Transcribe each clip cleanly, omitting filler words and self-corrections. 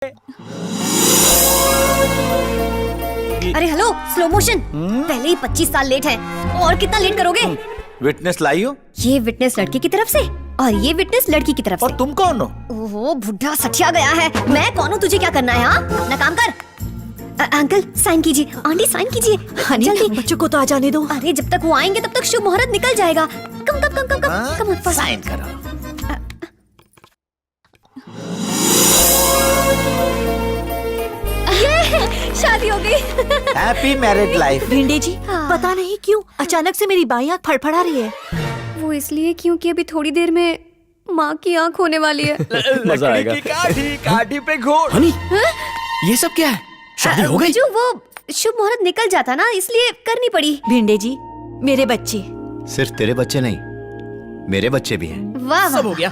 अरे hello, slow motion. पहले ही 25 साल लेट है और कितना लेट करोगे? विटनेस लाई हो? ये विटनेस लड़के की तरफ से और ये विटनेस लड़की की तरफ और से। तुम कौन हो? ओहो, बुढ़ा सठिया गया है। मैं कौन हूँ, तुझे क्या करना है? हाँ, अपना काम कर। अंकल साइन कीजिए, आंटी साइन कीजिए, जल्दी। बच्चों को तो आ जाने दो। अरे जब तक वो आएंगे तब तक शुभ मुहूर्त निकल जाएगा। कम कम कम कम कम कम ऑन, साइन करो। शादी हो गई। Happy married life. Bhinde ji, पता नहीं क्यों अचानक से मेरी बाई आंख फड़फड़ा रही है। वो इसलिए क्योंकि अभी थोड़ी देर में माँ की आंख होने वाली है। मजा आएगा। काठी पे घोड़। हनी, ये सब क्या है? शादी हो गई? जो वो शुभ मुहूर्त निकल जाता ना, इसलिए करनी पड़ी। भिंडे जी, मेरे बच्चे। सिर्फ तेरे बच्चे नहीं, मेरे बच्चे भी हैं। वाह सब हो गया।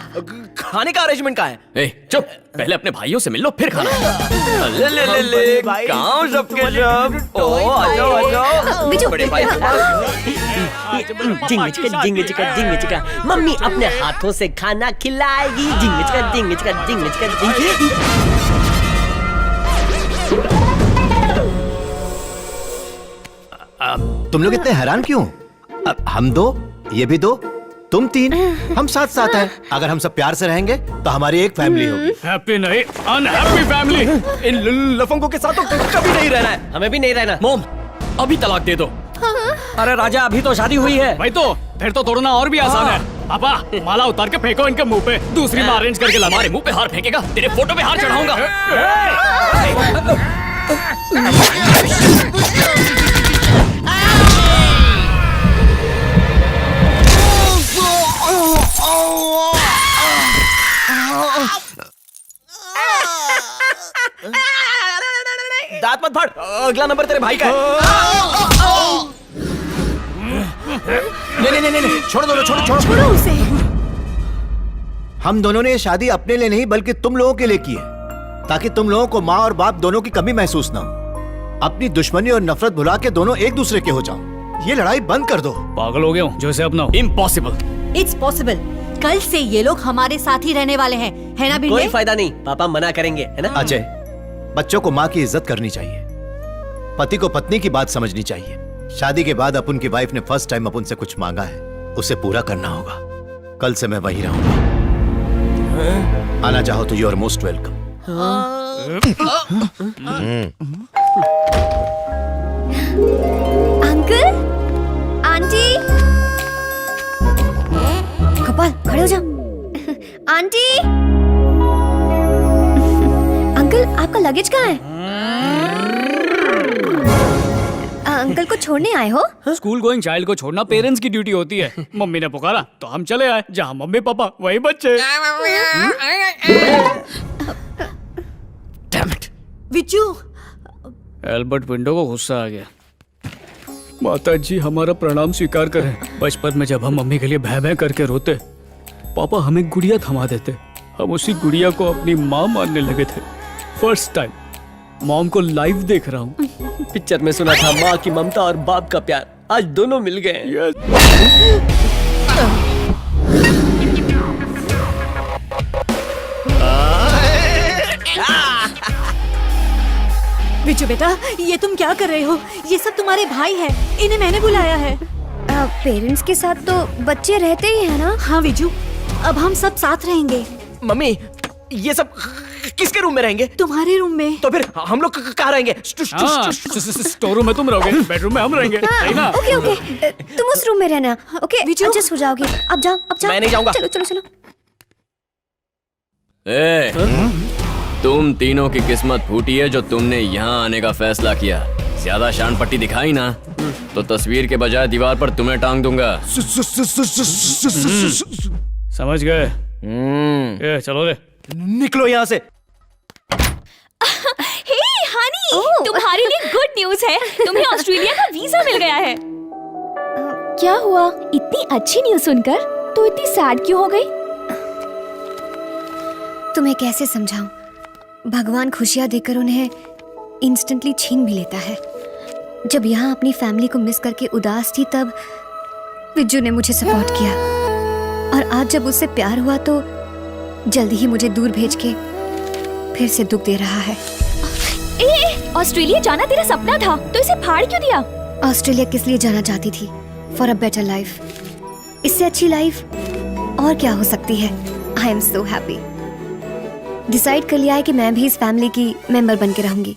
खाने का अरेंजमेंट कहाँ है? ए, चुप। पहले अपने भाइयों से मिल लो, फिर खाना। ले ले ले ले गाँव सबके सब। ओ आ जाओ आ जाओ। बिजू, बड़े भाई। जिंग चिका जिंग चिका जिंग चिका। मम्मी अपने हाथों से खाना खिलाएगी। जिंग चिका जिंग चिका जिंग चिका जिंग। तुम लोग इतने हैरान क्यों? अब हम दो, ये भी दो, तुम तीन, हम साथ साथ हैं। अगर हम सब प्यार से रहेंगे तो हमारी एक फैमिली होगी। हैप्पी नहीं, अनहैप्पी फैमिली। इन लफंगों के साथ तो कभी नहीं रहना है। हमें भी नहीं रहना। मोम, अभी तलाक दे दो। अरे राजा, अभी तो शादी हुई है। भाई तो फिर तो तोड़ना और भी आसान है। पापा, माला उतार के फेंको इनके मुंह पे। दूसरी माँ अरेंज करके ला। हमारे मुंह पे हार फेंकेगा, तेरे फोटो पे हार चढ़ाऊंगा। दांत मत फाड़। अगला नंबर तेरे भाई का है। नहीं, छोड़ दो, छोड़ो उसे। हम दोनों ने ये शादी अपने लिए नहीं बल्कि तुम लोगों के लिए की है, ताकि तुम लोगों को माँ और बाप दोनों की कमी महसूस ना हो। अपनी दुश्मनी और नफरत भुला के दोनों एक दूसरे के हो जाओ। ये लड़ाई बंद कर दो। पागल हो गया हूँ जो इसे अपनाओ। इम्पॉसिबल। It's possible. कल से ये लोग हमारे साथ ही रहने वाले हैं, है ना भिंडे? कोई फायदा नहीं, पापा मना करेंगे, है ना? अजय, बच्चों को माँ की इज्जत करनी चाहिए, पति को पत्नी की बात समझनी चाहिए। शादी के बाद अपन की वाइफ ने फर्स्ट टाइम अपन से कुछ मांगा है, उसे पूरा करना होगा। कल से मैं वहीं रहूंगा। आना चाहो तो you are most welcome. Uncle, aunty, कपाल खड़े हो जाओ। आंटी, अंकल आपका लगेज कहाँ है? अंकल को छोड़ने आए हो? स्कूल गोइंग चाइल्ड को छोड़ना पेरेंट्स की ड्यूटी होती है। मम्मी ने पुकारा तो हम चले आए। जहाँ मम्मी पापा वही बच्चे। Damn it! Viju, Albert window को गुस्सा आ गया। माता जी हमारा प्रणाम स्वीकार करें। बचपन में जब हम मम्मी के लिए भय भय करके रोते, पापा हमें गुड़िया थमा देते। हम उसी गुड़िया को अपनी माँ मानने लगे थे। फर्स्ट टाइम मॉम को लाइव देख रहा हूँ। पिक्चर में सुना था माँ की ममता और बाप का प्यार, आज दोनों मिल गए। विजू बेटा, ये तुम क्या कर रहे हो? ये सब तुम्हारे भाई हैं, इन्हें मैंने बुलाया है। पेरेंट्स के साथ तो बच्चे रहते ही है ना? हाँ विजू, अब हम सब साथ रहेंगे। मम्मी, ये सब किसके रूम में रहेंगे? तुम्हारे रूम में। तो फिर हम लोग कहाँ रहेंगे? स्टोर रूम में तुम रहोगे, बेडरूम में हम रहेंगे, है ना? ओके ओके, तुम उस रूम में रहना। ओके, एडजस्ट हो जाओगे। अब जाओ, अब जाओ। मैं नहीं जाऊंगा। चलो चलो चलो। तुम तीनों की किस्मत फूटी है जो तुमने यहाँ आने का फैसला किया। ज्यादा शान पट्टी दिखाई ना तो तस्वीर के बजाय दीवार पर तुम्हें टांग दूंगा। समझ गए? चलो रे, निकलो यहाँ से। हे हनी, तुम्हारे लिए गुड न्यूज़ है। तुम्हें ऑस्ट्रेलिया का वीजा मिल गया है। क्या हुआ? इतनी अच्छी न्यूज़ सुनकर तू इतनी सैड क्यों हो गई? तुम्हें कैसे समझाऊं? भगवान खुशियां देकर उन्हें इंस्टेंटली छीन भी लेता है। जब यहाँ अपनी फैमिली को मिस करके उदास थी तब विज्जू ने मुझे सपोर्ट किया, और आज जब उससे प्यार हुआ तो जल्दी ही मुझे दूर भेज के फिर से दुख दे रहा है। ऑस्ट्रेलिया जाना तेरा सपना था, तो इसे फाड़ क्यों दिया? ऑस्ट्रेलिया किस लिए जाना चाहती थी? For a better life. इससे अच्छी लाइफ और क्या हो सकती है? I am so happy. Decide कर लिया है कि मैं भी इस फैमिली की मेंबर बन के रहूंगी।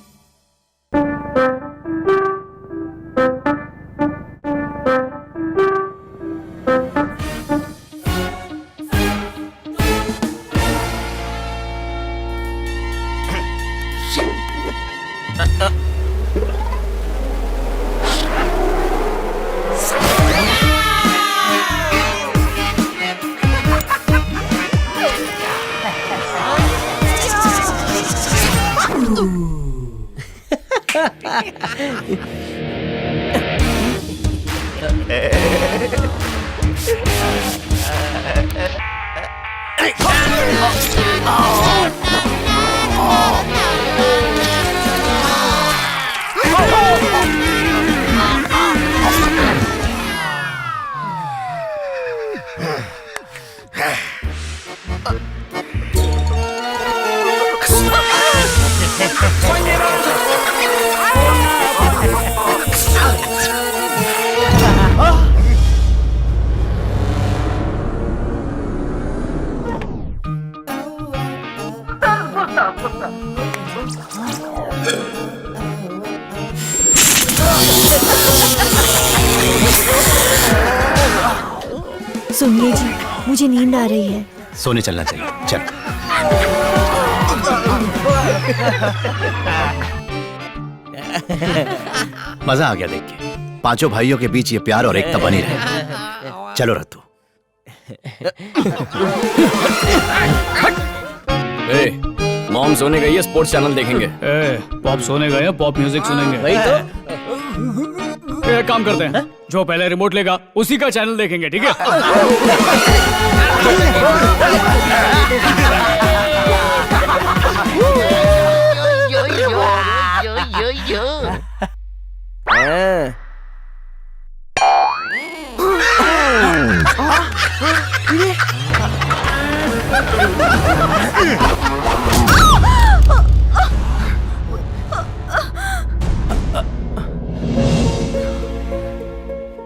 सुनिए जी, मुझे नींद आ रही है। सोने चलना चाहिए। चल। मजा आ गया देख के। पांचों भाइयों के बीच ये प्यार और एकता बनी रहे। चलो रत्तू। मॉम सोने गई है, स्पोर्ट्स चैनल देखेंगे। पॉप सोने गए हैं, पॉप म्यूजिक सुनेंगे। वही तो। एक काम करते हैं, जो पहले रिमोट लेगा उसी का चैनल देखेंगे, ठीक है?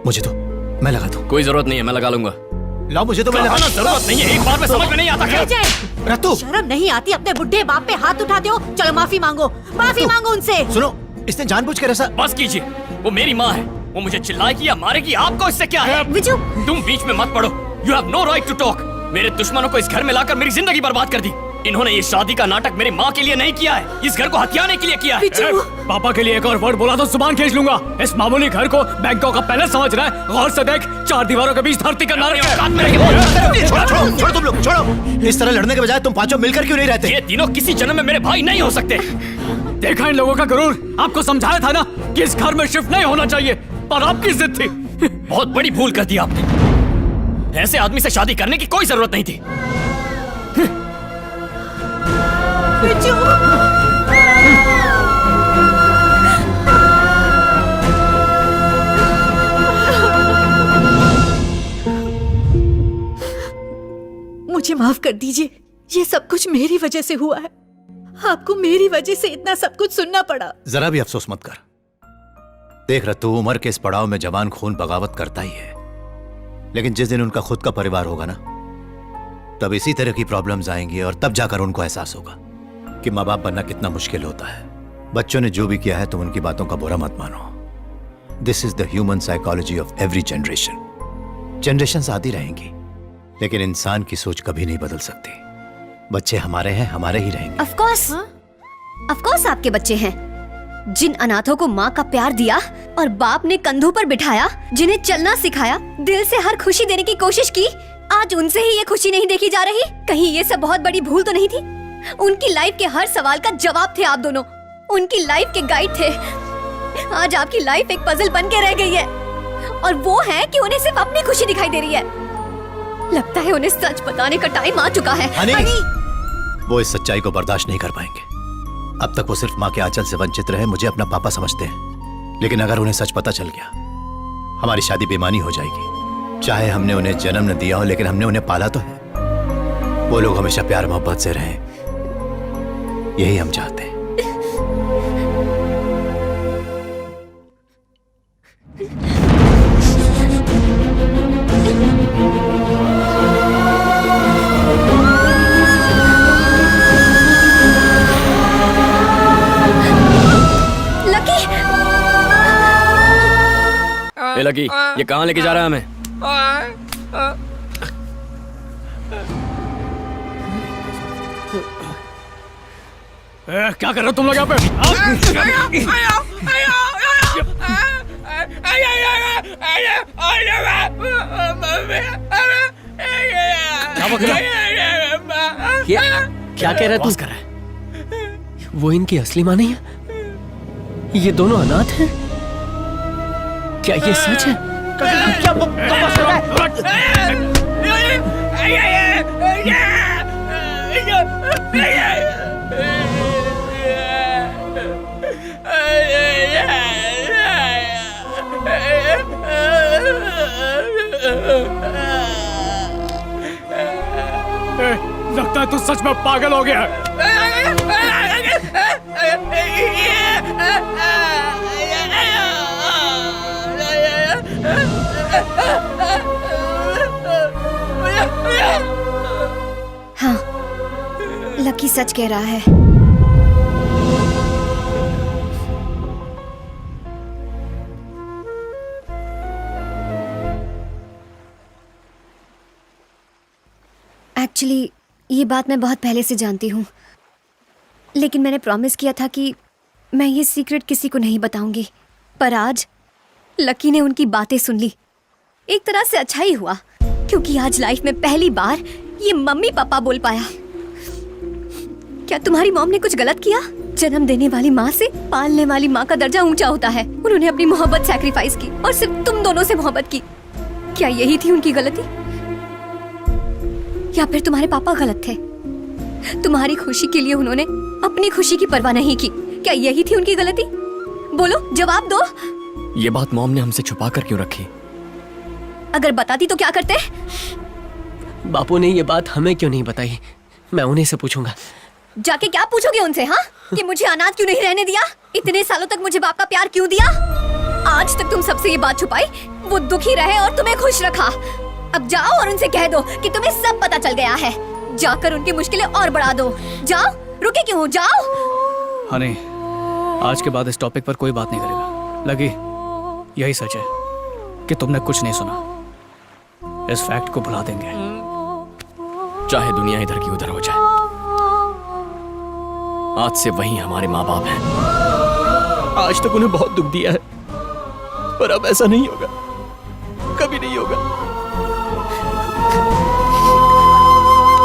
मुझे तो मैं लगा दूं। कोई जरूरत नहीं है, मैं लगा लूंगा। लाओ मुझे तो मैं लगा। जरूरत नहीं है, एक बार में समझ में नहीं आता क्या? रत्तू शर्म नहीं आती? अपने बुढ़े बाप पे हाथ उठाते हो। चलो माफी मांगो, माफी मांगो उनसे। सुनो, इसने जानबूझकर ऐसा। बस कीजिए, वो मेरी माँ है, वो मुझे चिल्लाएगी या मारेगी, आपको इससे क्या है? विजू, तुम बीच में मत पड़ो। You have no right to talk. मेरे दुश्मनों को इस घर में लाकर मेरी जिंदगी बर्बाद कर दी। इन्होंने ये शादी का नाटक मेरी माँ के लिए नहीं किया है, इस घर को हथियाने के लिए किया है। पापा के लिए एक और वर्ड बोला तो जुबान खींच लूंगा। इस मामूली घर को बैंकों का पैलेस समझ रहा है। गौर से देख, चार दीवारों के बीच धरती का नारक है। छोड़ो छोड़ो तुम लोग, छोड़ो। इस तरह लड़ने के बजाय तुम पांचों मिलकर क्यों नहीं रहते? ये तीनों किसी जन्म में मेरे भाई नहीं हो सकते। देखा इन लोगों का गुरूर। आपको समझाया था ना कि इस घर में शिफ्ट नहीं होना चाहिए, पर आपकी जिद थी। बहुत बड़ी भूल कर दी आपने। ऐसे आदमी से शादी करने की कोई जरूरत नहीं थी। मुझे माफ कर दीजिए, ये सब कुछ मेरी वजह से हुआ है। आपको मेरी वजह से इतना सब कुछ सुनना पड़ा। जरा भी अफसोस मत कर। देख रत्तू, उम्र के इस पड़ाव में जवान खून बगावत करता ही है, लेकिन जिस दिन उनका खुद का परिवार होगा ना, तब इसी तरह की प्रॉब्लम्स आएंगी और तब जाकर उनको एहसास होगा कि माँ बाप बनना कितना मुश्किल होता है। बच्चों ने जो भी किया है तुम उनकी बातों का बुरा मत मानो। This is the human psychology of every generation. Generations आती रहेंगी, लेकिन इंसान की सोच कभी नहीं बदल सकती। बच्चे हमारे हैं, हमारे ही रहेंगे। ऑफ कोर्स आपके बच्चे हैं। जिन अनाथों को माँ का प्यार दिया और बाप ने कंधों पर बिठाया, जिन्हें चलना सिखाया, दिल से हर खुशी देने की कोशिश की, आज उनसे ही ये खुशी नहीं देखी जा रही। कहीं ये सब बहुत बड़ी भूल तो नहीं थी? उनकी लाइफ के हर सवाल का जवाब थे आप दोनों, उनकी लाइफ के गाइड थे। आज आपकी लाइफ एक पजल बन के रह गई है, और वो है कि उन्हें सिर्फ अपनी खुशी दिखाई दे रही है। लगता है उन्हें सच बताने का टाइम आ चुका है। हनी, वो इस सच्चाई को बर्दाश्त नहीं कर पाएंगे। अब तक वो सिर्फ माँ के आंचल से वंचित रहे, मुझे अपना पापा समझते हैं, लेकिन अगर उन्हें सच पता चल गया, हमारी शादी बेमानी हो जाएगी। चाहे हमने उन्हें जन्म न दिया हो, लेकिन हमने उन्हें पाला तो है। वो लोग हमेशा प्यार मोहब्बत से रहें, यही हम चाहते हैं। ए लकी, ये कहाँ लेके जा रहा है हमें? क्या कर रहे हो तुम लोग यहाँ पे? क्या कह रहा तू? कर रहा है। वो इनकी असली माँ नहीं है? ये दोनों अनाथ हैं? क्या ये सच है? क्या बकवास कर रहा लगता है तू सच में पागल हो गया है। हाँ, लकी सच कह रहा है। एक्चुअली ये बात मैं बहुत पहले से जानती हूँ, लेकिन मैंने प्रॉमिस किया था कि मैं ये सीक्रेट किसी को नहीं बताऊंगी। पर आज लकी ने उनकी बातें सुन ली। एक तरह से अच्छा ही हुआ, क्योंकि आज लाइफ में पहली बार ये मम्मी पापा बोल पाया। क्या तुम्हारी मॉम ने कुछ गलत किया? जन्म देने वाली माँ से पालने वाली माँ का दर्जा ऊंचा होता है। उन्होंने अपनी मोहब्बत सैक्रिफाइस की और सिर्फ तुम दोनों से मोहब्बत की। क्या यही थी उनकी गलती, या फिर तुम्हारे पापा गलत थे? तुम्हारी खुशी के लिए उन्होंने अपनी खुशी की परवाह नहीं की। क्या यही थी उनकी गलती? बोलो, जवाब दो। ये बात मॉम ने हमसे छुपा कर क्यों रखी? अगर बताती तो क्या करते? बापू ने ये बात हमें क्यों नहीं बताई? मैं उन्हीं से पूछूंगा। जाके क्या पूछोगे उनसे? हाँ, कि मुझे अनाथ क्यों नहीं रहने दिया? इतने सालों तक मुझे बाप का प्यार क्यों दिया? आज तक तुम सबसे ये बात छुपाई, वो दुखी रहे और तुम्हें खुश रखा। अब जाओ और उनसे कह दो कि तुम्हें सब पता चल गया है। जाकर उनकी मुश्किलें और बढ़ा दो। जाओ, रुके क्यों हो? जाओ। हनी, आज के बाद इस टॉपिक पर कोई बात नहीं करेगा। लगी, यही सच है कि तुमने कुछ नहीं सुना। इस फैक्ट को भुला देंगे, चाहे दुनिया इधर की उधर हो जाए। आज से वही हमारे माँ बाप हैं। आज तक उन्हें बहुत दुख दिया है, पर अब ऐसा नहीं होगा, कभी नहीं होगा।